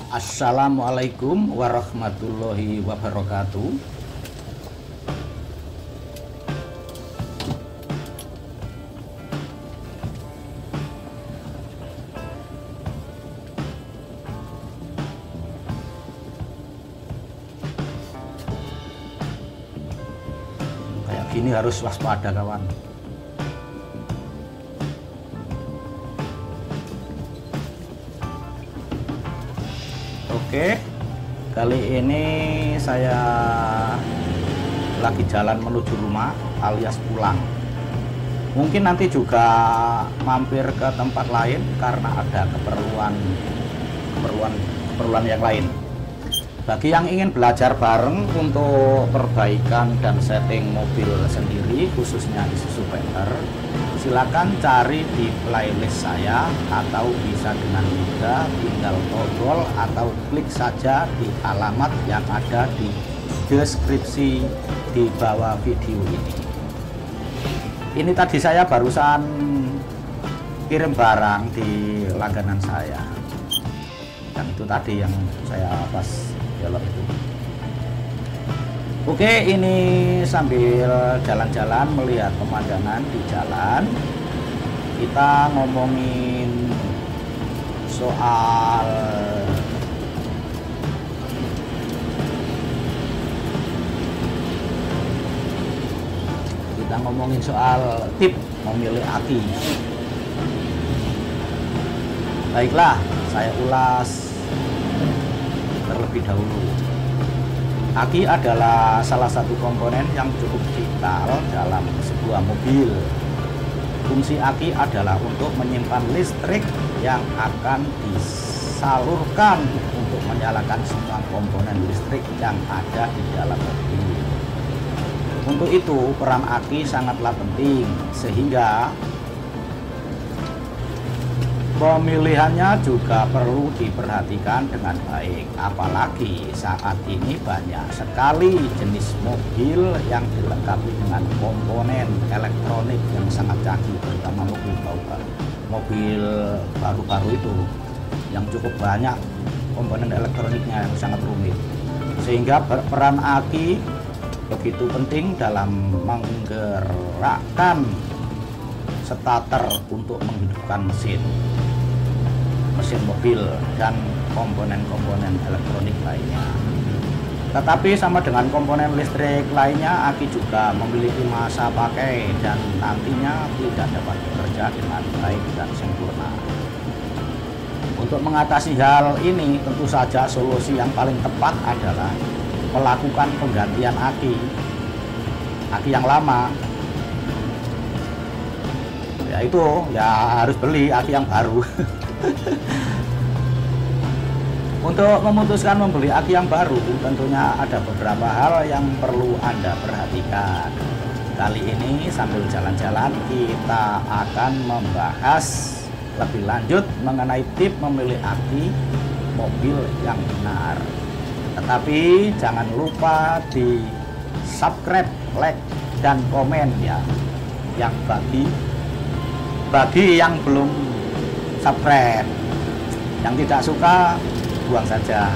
Assalamualaikum warahmatullahi wabarakatuh. Kayak gini harus waspada kawan. Oke, kali ini saya lagi jalan menuju rumah alias pulang. Mungkin nanti juga mampir ke tempat lain karena ada keperluan yang lain. Bagi yang ingin belajar bareng untuk perbaikan dan setting mobil sendiri, khususnya Isuzu Panther, silakan cari di playlist saya atau bisa dengan mudah tinggal toggle atau klik saja di alamat yang ada di deskripsi di bawah video ini. Ini tadi saya barusan kirim barang di langganan saya, dan itu tadi yang saya pas belok itu. Oke, ini sambil jalan-jalan melihat pemandangan di jalan, kita ngomongin soal tip memilih aki. Baiklah, saya ulas terlebih dahulu. Aki adalah salah satu komponen yang cukup vital dalam sebuah mobil. Fungsi aki adalah untuk menyimpan listrik yang akan disalurkan untuk menyalakan semua komponen listrik yang ada di dalam mobil. Untuk itu, peran aki sangatlah penting, sehingga pemilihannya juga perlu diperhatikan dengan baik. Apalagi saat ini banyak sekali jenis mobil yang dilengkapi dengan komponen elektronik yang sangat canggih, terutama mobil baru-baru itu yang cukup banyak komponen elektroniknya yang sangat rumit. Sehingga peran aki begitu penting dalam menggerakkan starter untuk menghidupkan mesin mobil dan komponen-komponen elektronik lainnya. Tetapi sama dengan komponen listrik lainnya, aki juga memiliki masa pakai dan nantinya tidak dapat bekerja dengan baik dan sempurna. Untuk mengatasi hal ini, tentu saja solusi yang paling tepat adalah melakukan penggantian aki yang lama. Itu harus beli aki yang baru. Untuk memutuskan membeli aki yang baru, tentunya ada beberapa hal yang perlu Anda perhatikan. Kali ini sambil jalan-jalan kita akan membahas lebih lanjut mengenai tip memilih aki mobil yang benar. Tetapi jangan lupa di subscribe, like, dan komen ya. Yang bagi yang belum subscribe, yang tidak suka buang saja.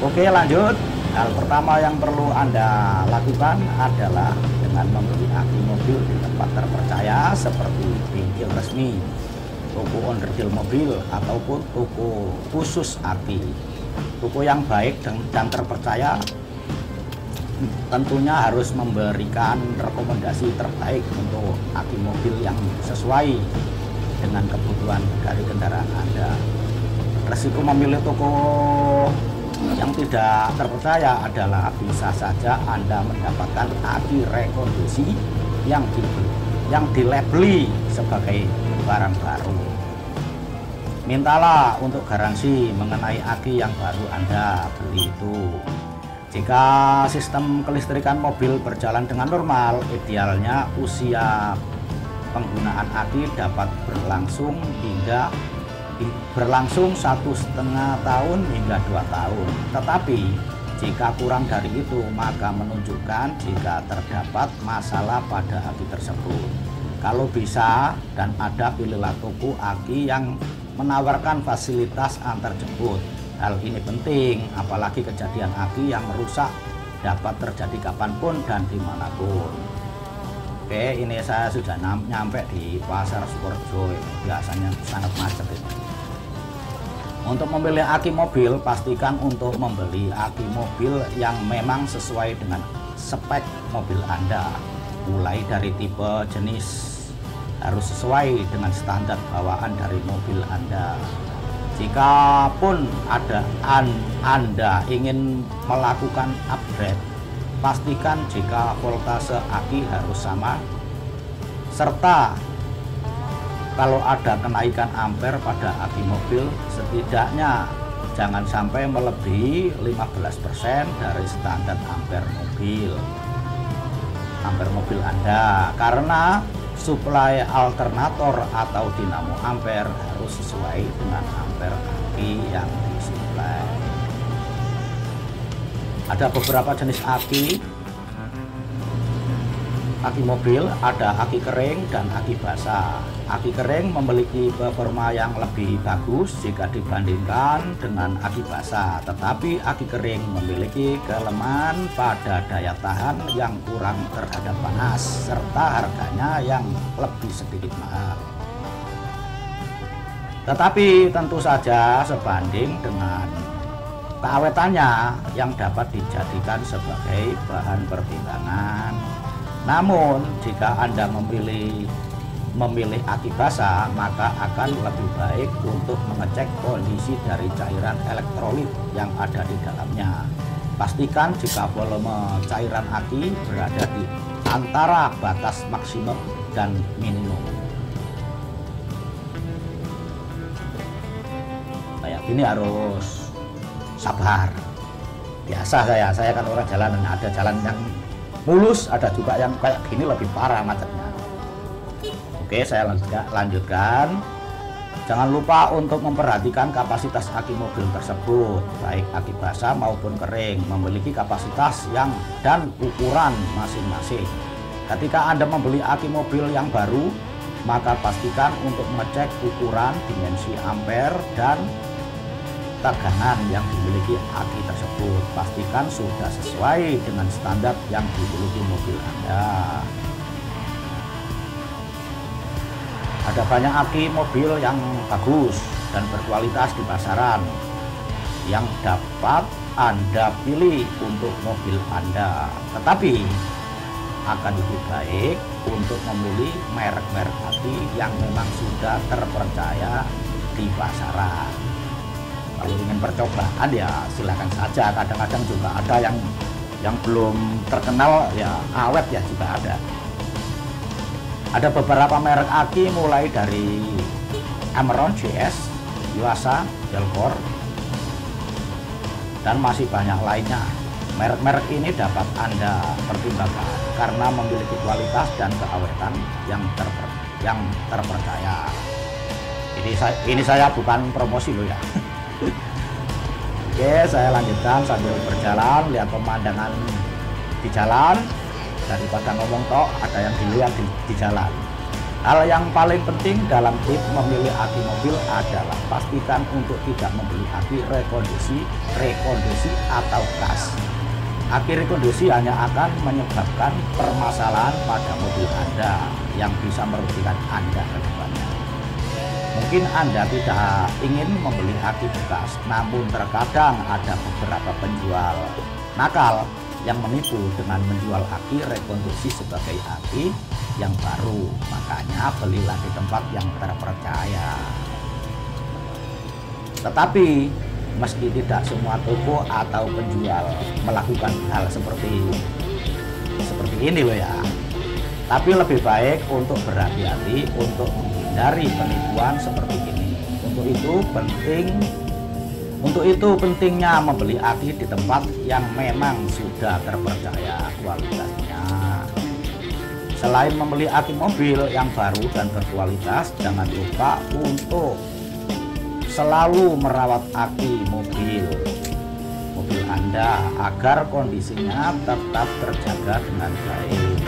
Oke, lanjut. Hal pertama yang perlu Anda lakukan adalah dengan membeli aki mobil di tempat terpercaya seperti bengkel resmi, toko onderdil mobil, ataupun toko khusus aki. Toko yang baik dan terpercaya tentunya harus memberikan rekomendasi terbaik untuk aki mobil yang sesuai dengan kebutuhan dari kendaraan Anda. Resiko memilih toko yang tidak terpercaya adalah bisa saja Anda mendapatkan aki rekondisi yang dilabeli sebagai barang baru. Mintalah untuk garansi mengenai aki yang baru Anda beli itu. Jika sistem kelistrikan mobil berjalan dengan normal, idealnya usia penggunaan aki dapat berlangsung 1,5 tahun hingga 2 tahun. Tetapi jika kurang dari itu, maka menunjukkan jika terdapat masalah pada aki tersebut. Kalau bisa dan ada, pilihlah toko aki yang menawarkan fasilitas antar jemput Hal ini penting, apalagi kejadian aki yang merusak dapat terjadi kapanpun dan dimanapun. Oke, ini saya sudah nyampe di Pasar Sukorejo. Biasanya sangat macet ini. Untuk memilih aki mobil, pastikan untuk membeli aki mobil yang memang sesuai dengan spek mobil Anda. Mulai dari tipe, jenis, harus sesuai dengan standar bawaan dari mobil Anda. Jika pun Anda ingin melakukan upgrade, pastikan jika voltase aki harus sama, serta kalau ada kenaikan ampere pada aki mobil, setidaknya jangan sampai melebihi 15% dari standar ampere mobil Anda, karena suplai alternator atau dinamo ampere harus sesuai dengan ampere aki yang disuplai. Ada beberapa jenis aki mobil, ada aki kering dan aki basah. Aki kering memiliki performa yang lebih bagus jika dibandingkan dengan aki basah, tetapi aki kering memiliki kelemahan pada daya tahan yang kurang terhadap panas, serta harganya yang lebih sedikit mahal. Tetapi tentu saja sebanding dengan keawetannya yang dapat dijadikan sebagai bahan pertimbangan. Namun jika Anda memilih aki basah, maka akan lebih baik untuk mengecek kondisi dari cairan elektrolit yang ada di dalamnya. Pastikan jika volume cairan aki berada di antara batas maksimum dan minimum. Kayak gini harus sabar. Biasa saya kan orang jalanan, ada jalan yang mulus, ada juga yang kayak gini lebih parah macetnya. Oke, saya lanjutkan. Jangan lupa untuk memperhatikan kapasitas aki mobil tersebut, baik aki basah maupun kering, memiliki kapasitas dan ukuran masing-masing. Ketika Anda membeli aki mobil yang baru, maka pastikan untuk mengecek ukuran, dimensi ampere, dan tegangan yang dimiliki aki tersebut. Pastikan sudah sesuai dengan standar yang dimiliki mobil Anda. Ada banyak aki mobil yang bagus dan berkualitas di pasaran yang dapat Anda pilih untuk mobil Anda. Tetapi akan lebih baik untuk memilih merek-merek aki yang memang sudah terpercaya di pasaran. Kalau ingin percobaan ya silakan saja. Kadang-kadang juga ada yang belum terkenal ya awet ya juga ada. Ada beberapa merek aki mulai dari Emerald GS, Yuasa, Delcor, dan masih banyak lainnya. Merek-merek ini dapat Anda pertimbangkan karena memiliki kualitas dan keawetan yang terpercaya. Ini saya bukan promosi loh ya. Oke, saya lanjutkan sambil berjalan, lihat pemandangan di jalan. Daripada ngomong tok, ada yang dilihat di jalan. Hal yang paling penting dalam tip memilih aki mobil adalah pastikan untuk tidak membeli aki rekondisi atau kas. Aki rekondisi hanya akan menyebabkan permasalahan pada mobil Anda yang bisa merugikan Anda ke depannya. Mungkin Anda tidak ingin membeli aki bekas, namun terkadang ada beberapa penjual nakal yang menipu dengan menjual aki rekonstruksi sebagai aki yang baru. Makanya belilah di tempat yang terpercaya. Tetapi meski tidak semua toko atau penjual melakukan hal seperti ini loh ya, tapi lebih baik untuk berhati-hati untuk menghindari penipuan seperti ini. Untuk itu pentingnya membeli aki di tempat yang memang sudah terpercaya kualitasnya. Selain membeli aki mobil yang baru dan berkualitas, jangan lupa untuk selalu merawat aki mobil Anda agar kondisinya tetap terjaga dengan baik,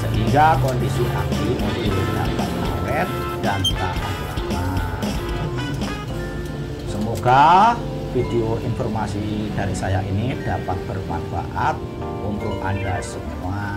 sehingga kondisi aki mobil dapat awet dan tahan lama. Semoga video informasi dari saya ini dapat bermanfaat untuk Anda semua.